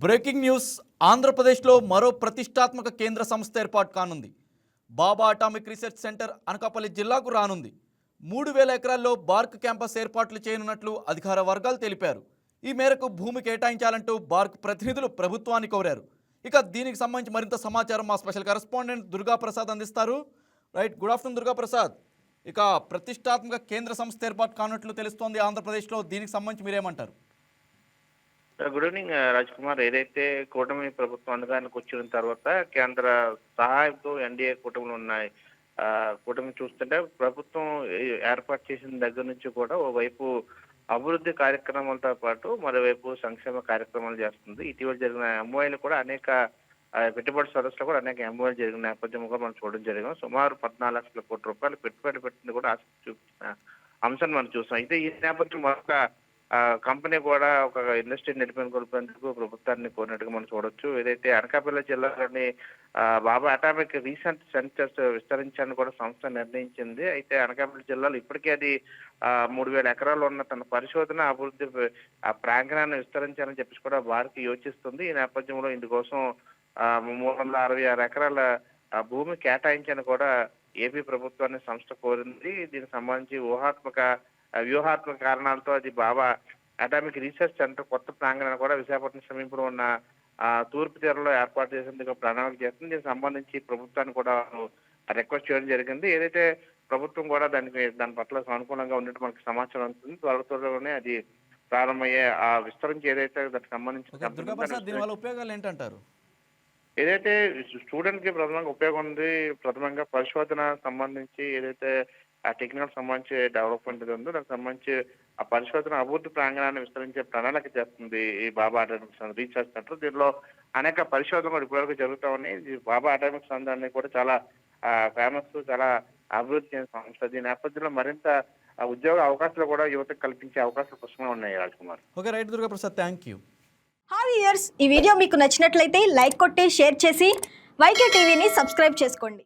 Breaking news. ఆంధ్రప్రదేశ్లో మరో ప్రతిష్టాత్మక కేంద్ర సంస్థ ఏర్పాటు కానుంది. బాబా అటామిక్ రీసెర్చ్ సెంటర్ అనకాపల్లి జిల్లాకు రానుంది. 3000 ఎకరాల్లో బార్క్ క్యాంపస్ ఏర్పాట్లు చేయనున్నట్లు అధికార వర్గాలు తెలిపారు. ఈ మేరకు భూమి కేటాయించాలంటూ బార్క్ ప్రతినిధులు ప్రభుత్వాన్ని కోరారు. ఇక దీనికి సంబంధించి మరింత సమాచారం మా స్పెషల్ కరెస్పాండెంట్ దుర్గాప్రసాద్ అందిస్తారు. Right, good afternoon Durgaprasad. ఇక ప్రతిష్టాత్మక కేంద్ర సంస్థ ఏర్పాటు కానున్నట్లు తెలుస్తోంది ఆంధ్రప్రదేశ్లో. దీనికి సంబంధించి మీరేమంటారు? Good evening Raj Kumar. ఏదైతే కూటమి ప్రభుత్వం అధికారానికి వచ్చిన తర్వాత కేంద్ర సహాయంతో ఎన్డీఏ కూటమిలు ఉన్నాయి. కూటమి చూస్తుంటే ప్రభుత్వం ఏర్పాటు చేసిన దగ్గర నుంచి కూడా ఓవైపు అభివృద్ధి కార్యక్రమాలతో పాటు మరోవైపు సంక్షేమ కార్యక్రమాలు చేస్తుంది. ఇటీవల జరిగిన ఎంఓఐలు కూడా అనేక పెట్టుబడి సదస్సులో కూడా అనేక ఎంఓఐలు జరిగిన నేపథ్యం కూడా మనం చూడడం జరిగింది. సుమారు 14 లక్షల కోట్ల రూపాయలు పెట్టుబడి పెట్టింది కూడా ఆసక్తి చూపించిన అంశాన్ని మనం చూస్తాం. అయితే ఈ నేపథ్యం మరొక కంపెనీ కూడా ఒక ఇండస్ట్రీ నెలకొల్పేందుకు ప్రభుత్వాన్ని కోరినట్టుగా మనం చూడొచ్చు. ఏదైతే అనకాపల్లి జిల్లాలోని బాబా అటామిక్ రీసెర్చ్ సెంటర్స్ విస్తరించాలని కూడా సంస్థ నిర్ణయించింది. అయితే అనకాపల్లి జిల్లాలో ఇప్పటికే అది 3000 ఎకరాలు ఉన్న తన పరిశోధన అభివృద్ధి ప్రాంగణాన్ని విస్తరించాలని చెప్పేసి కూడా వారికి యోచిస్తుంది. ఈ నేపథ్యంలో ఇందుకోసం 366 ఎకరాల భూమి కేటాయించని కూడా ఏపీ ప్రభుత్వాన్ని సంస్థ కోరింది. దీనికి సంబంధించి వ్యూహాత్మక కారణాలతో అది బాబా అటామిక్ రీసెర్చ్ సెంటర్ కొత్త ప్రాంగణాన్ని కూడా విశాఖపట్నం సమీపంలో ఉన్న తూర్పు తీరంలో ఏర్పాటు చేసేందుకు ప్రణాళిక చేస్తుంది. దీనికి సంబంధించి ప్రభుత్వాన్ని కూడా రిక్వెస్ట్ చేయడం జరిగింది. ఏదైతే ప్రభుత్వం కూడా దాని పట్ల సానుకూలంగా ఉన్నట్టు మనకి సమాచారం ఉంటుంది. త్వరలోనే అది ప్రారంభమయ్యే విస్తరించి ఏదైతే దానికి సంబంధించి ఉపయోగాలు ఏంటంటారు? ఏదైతే స్టూడెంట్ కి ప్రధానంగా ఉపయోగం ఉంది. ప్రధానంగా పరిశోధన సంబంధించి ఏదైతే ఆ టెక్నికల్ సంబంధించి డెవలప్మెంట్ ఉందో దానికి సంబంధించి ఆ పరిశోధన అభివృద్ధి ప్రాంగణాన్ని విస్తరించే ప్రణాళిక చేస్తుంది ఈ బాబా అటామిక్స్ రీసెర్చ్ సెంటర్. దీనిలో అనేక పరిశోధనలు ఇప్పటివరకు జరుగుతూ ఉన్నాయి. బాబా అటామిక్స్ అనేది కూడా చాలా ఫేమస్, చాలా అభివృద్ధి చెందిన సంస్థ. దీని నేపథ్యంలో మరింత ఉద్యోగ అవకాశాలు కూడా యువతకు కల్పించే అవకాశాలు పుష్పంగా ఉన్నాయి. Raj Kumar. Okay, right Durgaprasad, thank you. Hi viewers, ఈ వీడియో మీకు నచ్చినట్లయితే లైక్ కొట్టి షేర్ చేసి వైకే టీవీని సబ్స్క్రైబ్ చేసుకోండి.